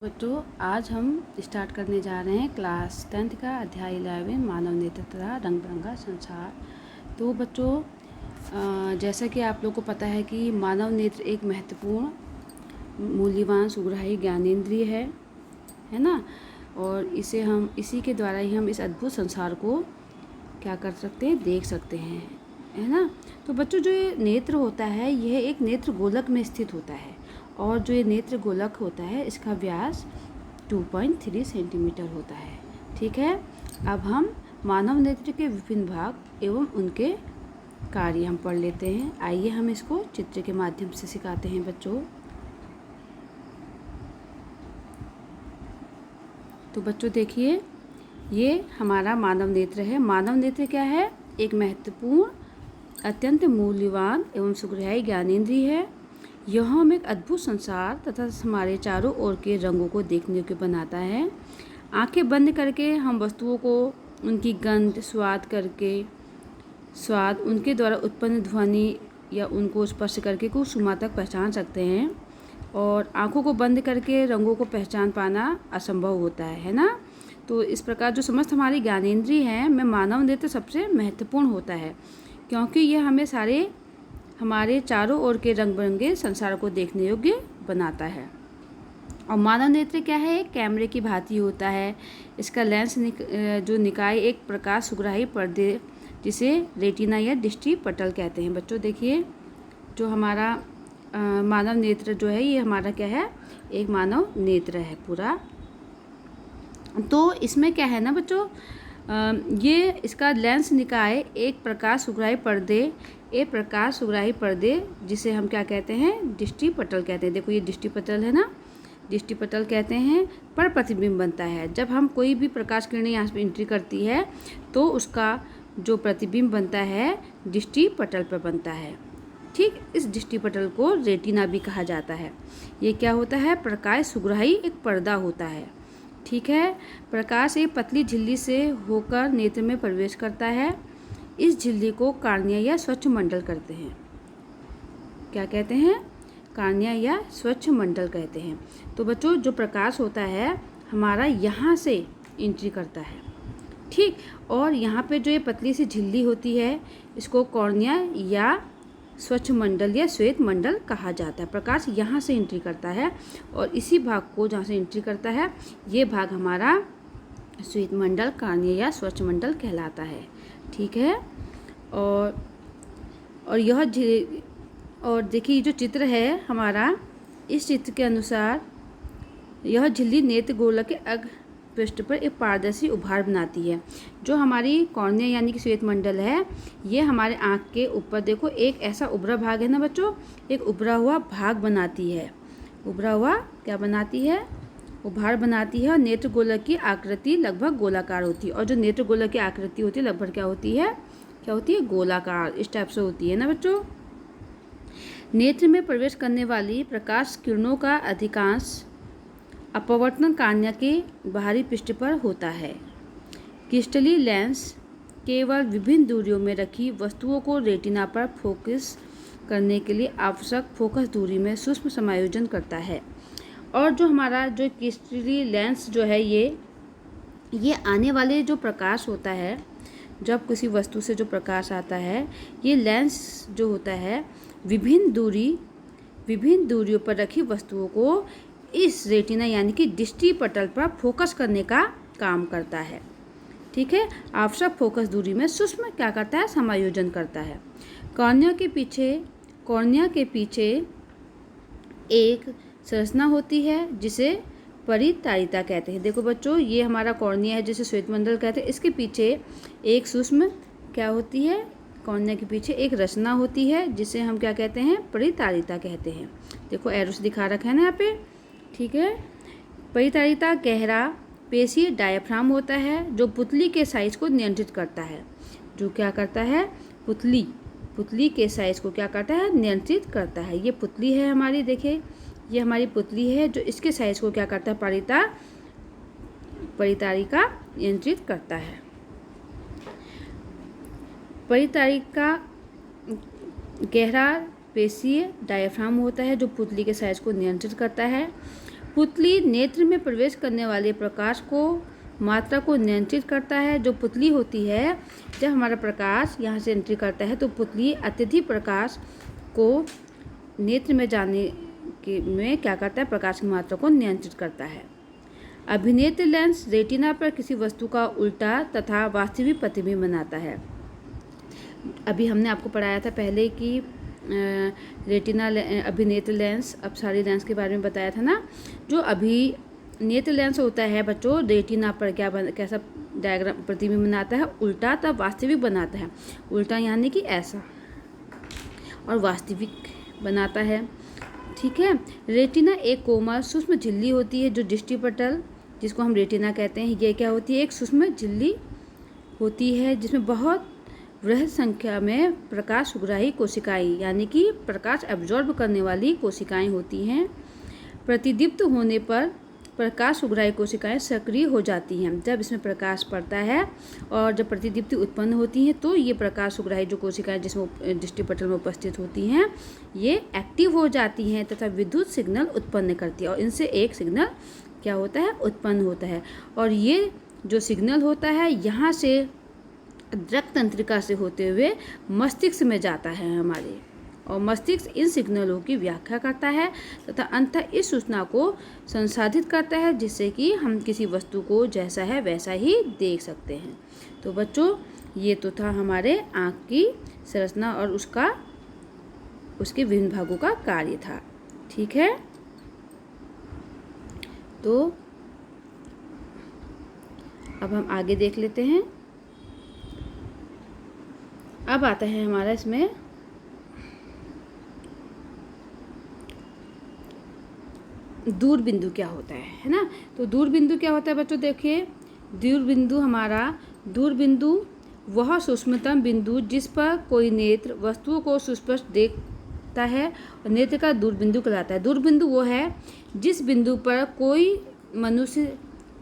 बच्चों, आज हम स्टार्ट करने जा रहे हैं क्लास 10th का अध्याय 11 मानव नेत्र तथा रंग बिरंगा संसार। तो बच्चों, जैसा कि आप लोग को पता है कि मानव नेत्र एक महत्वपूर्ण मूल्यवान सुग्राही ज्ञानेंद्रिय है ना। और इसी के द्वारा ही हम इस अद्भुत संसार को क्या कर सकते हैं, देख सकते हैं, है ना। तो बच्चों, जो ये नेत्र होता है यह एक नेत्र गोलक में स्थित होता है और जो ये नेत्र गोलक होता है इसका व्यास 2.3 सेंटीमीटर होता है। ठीक है, अब हम मानव नेत्र के विभिन्न भाग एवं उनके कार्य हम पढ़ लेते हैं। आइए हम इसको चित्र के माध्यम से सिखाते हैं बच्चों। तो बच्चों देखिए, ये हमारा मानव नेत्र है। मानव नेत्र क्या है? एक महत्वपूर्ण, अत्यंत मूल्यवान एवं सुग्राही ज्ञानेंद्रिय है। यह हम एक अद्भुत संसार तथा हमारे चारों ओर के रंगों को देखने योग्य बनाता है। आंखें बंद करके हम वस्तुओं को उनकी गंध, स्वाद, उनके द्वारा उत्पन्न ध्वनि या उनको स्पर्श करके कुछ सीमा तक पहचान सकते हैं। और आंखों को बंद करके रंगों को पहचान पाना असंभव होता है ना। तो इस प्रकार जो समस्त हमारी ज्ञानेंद्रिय हैं में मानव नेत्र सबसे महत्वपूर्ण होता है, क्योंकि यह हमें हमारे चारों ओर के रंग बिरंगे संसार को देखने योग्य बनाता है। और मानव नेत्र क्या है? एक कैमरे की भांति होता है। इसका लेंस जो निकाय एक प्रकाश सुग्राही पर्दे जिसे रेटिना या दृष्टि पटल कहते हैं। बच्चों देखिए, जो हमारा मानव नेत्र जो है ये हमारा क्या है? एक मानव नेत्र है पूरा। तो इसमें क्या है ना बच्चों, ये इसका लेंस निकाय एक प्रकाश सुग्राही पर्दे जिसे हम क्या कहते हैं? दृष्टि पटल कहते हैं। देखो ये दृष्टि पटल है ना, दृष्टि पटल कहते हैं, पर प्रतिबिंब बनता है। जब हम कोई भी प्रकाश किरणें यहाँ पे एंट्री करती है तो उसका जो प्रतिबिंब बनता है दृष्टि पटल पर बनता है। ठीक, इस दृष्टि पटल को रेटिना भी कहा जाता है। ये क्या होता है? प्रकाश सुग्राही एक पर्दा होता है। ठीक है, प्रकाश एक पतली झिल्ली से होकर नेत्र में प्रवेश करता है। इस झिल्ली को कॉर्निया या स्वच्छ मंडल कहते हैं। क्या कहते हैं? कॉर्निया या स्वच्छ मंडल कहते हैं। तो बच्चों, जो प्रकाश होता है हमारा यहाँ से एंट्री करता है। ठीक, और यहाँ पे जो ये पतली सी झिल्ली होती है इसको कॉर्निया या स्वच्छ मंडल या श्वेत मंडल कहा जाता है। प्रकाश यहाँ से एंट्री करता है और इसी भाग को जहाँ से एंट्री करता है ये भाग हमारा श्वेत मंडल, कॉर्निया या स्वच्छ मंडल कहलाता है। ठीक है, और देखिए जो चित्र है हमारा, इस चित्र के अनुसार यह झिल्ली नेत्र गोलक के अग्र पृष्ठ पर एक पारदर्शी उभार बनाती है। जो हमारी कॉर्निया यानी कि श्वेत मंडल है ये हमारे आँख के ऊपर देखो एक ऐसा उभरा भाग है ना बच्चों, एक उभरा हुआ भाग बनाती है। उभरा हुआ क्या बनाती है? उभार बनाती है। और नेत्र गोलक की आकृति लगभग गोलाकार होती है। और जो नेत्र गोलक की आकृति होती है लगभग क्या होती है? गोलाकार, इस टाइप से होती है ना बच्चों। नेत्र में प्रवेश करने वाली प्रकाश किरणों का अधिकांश अपवर्तन कॉर्निया के बाहरी पृष्ठ पर होता है। क्रिस्टली लेंस केवल विभिन्न दूरियों में रखी वस्तुओं को रेटिना पर फोकस करने के लिए आवश्यक फोकस दूरी में सूक्ष्म समायोजन करता है। और जो हमारा जो क्रिस्टली लेंस जो है ये आने वाले जो प्रकाश होता है, जब किसी वस्तु से जो प्रकाश आता है ये लेंस जो होता है विभिन्न दूरियों पर रखी वस्तुओं को इस रेटिना यानी कि दृष्टि पटल पर फोकस करने का काम करता है। ठीक है, आवश्यक फोकस दूरी में सूक्ष्म क्या करता है? समायोजन करता है। कॉर्निया के पीछे एक संरचना होती है जिसे परितारिता कहते हैं। देखो बच्चों, ये हमारा कॉर्निया है जिसे श्वेत मंडल कहते हैं। इसके पीछे एक सूक्ष्म क्या होती है? कॉर्निया के पीछे एक रचना होती है जिसे हम क्या कहते हैं? परितारिता कहते हैं। देखो एरोस दिखा रखा है ना यहाँ पे। ठीक है, परितारिता गहरा पेशीय डायाफ्राम होता है जो पुतली के साइज को नियंत्रित करता है। जो क्या करता है? पुतली के साइज को क्या करता है? नियंत्रित करता है। ये पुतली है हमारी, देखिए ये हमारी पुतली है जो इसके साइज को क्या करता है? परितारिका नियंत्रित करता है। परितारिका गहरा पेशीय डायाफ्राम होता है जो पुतली के साइज को नियंत्रित करता है। पुतली नेत्र में प्रवेश करने वाले प्रकाश को मात्रा को नियंत्रित करता है। जो पुतली होती है, जब हमारा प्रकाश यहाँ से एंट्री करता है तो पुतली अत्यधिक प्रकाश को नेत्र में जाने के में क्या करता है, प्रकाश की मात्रा को नियंत्रित करता है। अभिनेत्र लेंस रेटिना पर किसी वस्तु का उल्टा तथा वास्तविक प्रतिबिंब बनाता है। अभी हमने आपको पढ़ाया था पहले कि रेटिना अभिनेत्र लेंस, अपसारी लेंस के बारे में बताया था ना। जो अभिनेत्र लेंस होता है बच्चों, रेटिना पर कैसा डायग्राम प्रतिबिंब बनाता है, उल्टा तब वास्तविक बनाता है। उल्टा यानी कि ऐसा, और वास्तविक बनाता है। ठीक है। रेटिना एक कोमल सूक्ष्म झिल्ली होती है जो दृष्टिपटल, जिसको हम रेटिना कहते हैं, ये क्या होती है, एक सूक्ष्म झिल्ली होती है जिसमें बहुत वृहद संख्या में प्रकाश सुग्राही कोशिकाएं यानी कि प्रकाश एब्जॉर्ब करने वाली कोशिकाएं होती हैं। प्रतिदीप्त होने पर प्रकाश सुग्राही कोशिकाएं सक्रिय हो जाती हैं। जब इसमें प्रकाश पड़ता है और जब प्रतिदीप्ति उत्पन्न होती है तो ये प्रकाश सुग्राही जो कोशिकाएं जिसमें दृष्टिपटल में उपस्थित होती हैं, ये एक्टिव हो जाती हैं तथा विद्युत सिग्नल उत्पन्न करती है, और इनसे एक सिग्नल क्या होता है, उत्पन्न होता है। और ये जो सिग्नल होता है यहाँ से रक्त तंत्रिका से होते हुए मस्तिष्क में जाता है हमारे, और मस्तिष्क इन सिग्नलों की व्याख्या करता है तथा अंततः इस सूचना को संसाधित करता है, जिससे कि हम किसी वस्तु को जैसा है वैसा ही देख सकते हैं। तो बच्चों, ये तो था हमारे आँख की संरचना और उसके विभिन्न भागों का कार्य था। ठीक है। तो अब हम आगे देख लेते हैं। अब आता है हमारा इसमें दूरबिंदु क्या होता है ना। तो दूरबिंदु क्या होता है बच्चों, देखिए दूरबिंदु वह सूक्ष्मतम बिंदु जिस पर कोई नेत्र वस्तुओं को सुस्पष्ट देखता है और नेत्र का दूरबिंदु कहलाता है। दूरबिंदु वो है जिस बिंदु पर कोई मनुष्य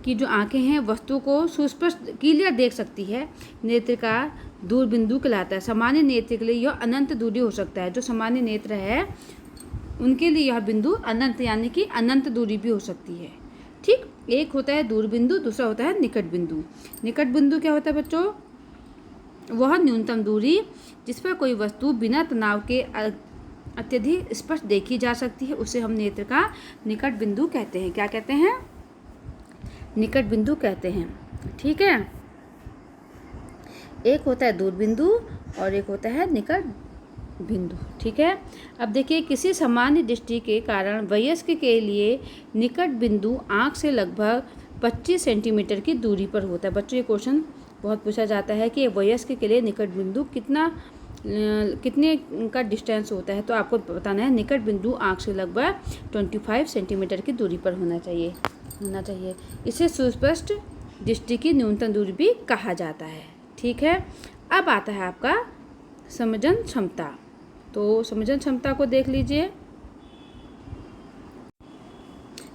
की जो आंखें हैं वस्तु को सुस्पष्ट क्लियर देख सकती है, नेत्र का दूरबिंदु कहलाता है। सामान्य नेत्र के लिए यह अनंत दूरी हो सकता है। जो सामान्य नेत्र है उनके लिए यह बिंदु अनंत यानी कि अनंत दूरी भी हो सकती है। ठीक। एक होता है दूरबिंदु, दूसरा होता है निकट बिंदु। निकट बिंदु क्या होता है बच्चों, वह न्यूनतम दूरी जिस पर कोई वस्तु बिना तनाव के अत्यधिक स्पष्ट देखी जा सकती है, उसे हम नेत्र का निकट बिंदु कहते हैं। क्या कहते हैं, निकट बिंदु कहते हैं। ठीक है। एक होता है दूरबिंदु और एक होता है निकट बिंदु। ठीक है। अब देखिए, किसी सामान्य दृष्टि के कारण वयस्क के लिए निकट बिंदु आँख से लगभग 25 सेंटीमीटर की दूरी पर होता है। बच्चों, ये क्वेश्चन बहुत पूछा जाता है कि वयस्क के लिए निकट बिंदु कितने का डिस्टेंस होता है, तो आपको बताना है निकट बिंदु आँख से लगभग 25 सेंटीमीटर की दूरी पर होना चाहिए। इसे सुस्पष्ट दृष्टि की न्यूनतम दूरी भी कहा जाता है। ठीक है। अब आता है आपका समझन क्षमता। तो समझन क्षमता को देख लीजिए।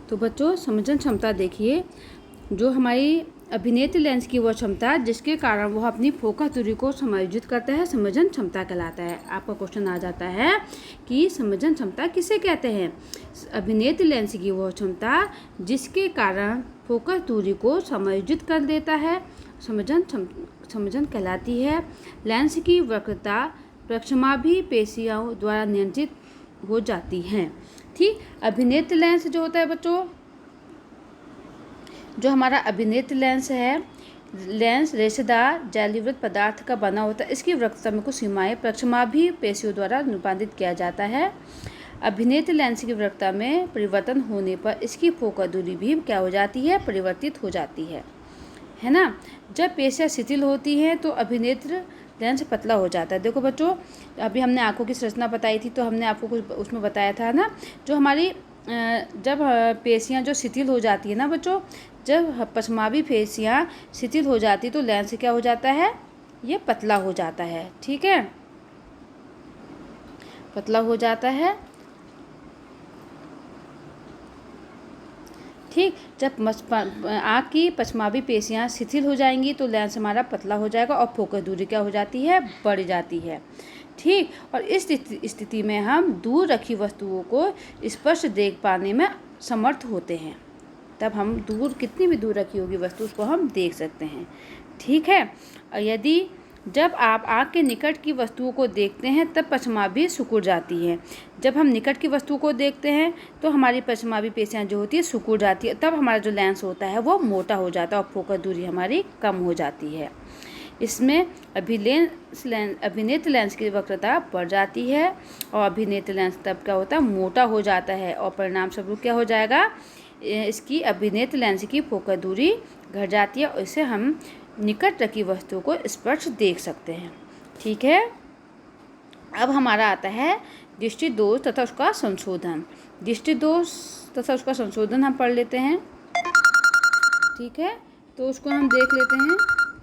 तो बच्चों, समझन क्षमता देखिए, जो हमारी अभिनेत्र लेंस की वह क्षमता जिसके कारण वह अपनी फोकस दूरी को समायोजित करता है, समझन क्षमता कहलाता है। आपका क्वेश्चन आ जाता है कि समझन क्षमता किसे कहते हैं। अभिनेत्र लेंस की वह क्षमता जिसके कारण फोकस दूरी को समायोजित कर देता है, समझन कहलाती है। लेंस की वक्रता प्रक्षेपाभी पेशियों द्वारा नियंत्रित हो जाती हैं। ठीक। अभिनेत्र लेंस जो होता है बच्चों, जो हमारा अभिनेत्र लेंस है, लेंस रेशेदार जैलीवृत पदार्थ का बना होता है। इसकी वक्रता में कुछ सीमाएं प्रक्षेपाभी पेशियों द्वारा अनुपादित किया जाता है। अभिनेत्र लेंस की वक्रता में परिवर्तन होने पर इसकी फोकस दूरी भी क्या हो जाती है, परिवर्तित हो जाती है ना। जब पेशियाँ शिथिल होती हैं तो अभिनेत्र लेंस पतला हो जाता है। देखो बच्चों, अभी हमने आंखों की संरचना बताई थी तो हमने आपको कुछ उसमें बताया था ना, जो हमारी जब पेशियाँ जो शिथिल हो जाती है ना बच्चों, जब पश्चिमाभी पेशियाँ शिथिल हो जाती तो लेंस क्या हो जाता है, ये पतला हो जाता है। ठीक है, पतला हो जाता है। ठीक। जब आँख की पश्चिमाभी पेशियाँ शिथिल हो जाएंगी तो लेंस हमारा पतला हो जाएगा और फोकस दूरी क्या हो जाती है, बढ़ जाती है। ठीक। और इस स्थिति में हम दूर रखी वस्तुओं को स्पष्ट देख पाने में समर्थ होते हैं। तब हम दूर, कितनी भी दूर रखी होगी वस्तु, उसको हम देख सकते हैं। ठीक है। और यदि जब आप आँख के निकट की वस्तुओं को देखते हैं तब पछमाभी सिकुड़ जाती है। जब हम निकट की वस्तुओं को देखते हैं तो हमारी पछमाभी पेशियाँ जो होती है सिकुड़ जाती है, तब हमारा जो लेंस होता है वो मोटा हो जाता है और फोकस दूरी हमारी कम हो जाती है। इसमें अभिनेत्र लेंस की वक्रता बढ़ जाती है और अभिनेत्र लेंस तब क्या होता है, मोटा हो जाता है और परिणाम स्वरूप क्या हो जाएगा, इसकी अभिनेत्र लेंस की फोकस दूरी घट जाती है और इससे हम निकट रखी वस्तुओं को स्पष्ट देख सकते हैं। ठीक है। अब हमारा आता है दृष्टि दोष तथा उसका संशोधन। दृष्टि दोष तथा उसका संशोधन हम पढ़ लेते हैं। ठीक है, तो उसको हम देख लेते हैं।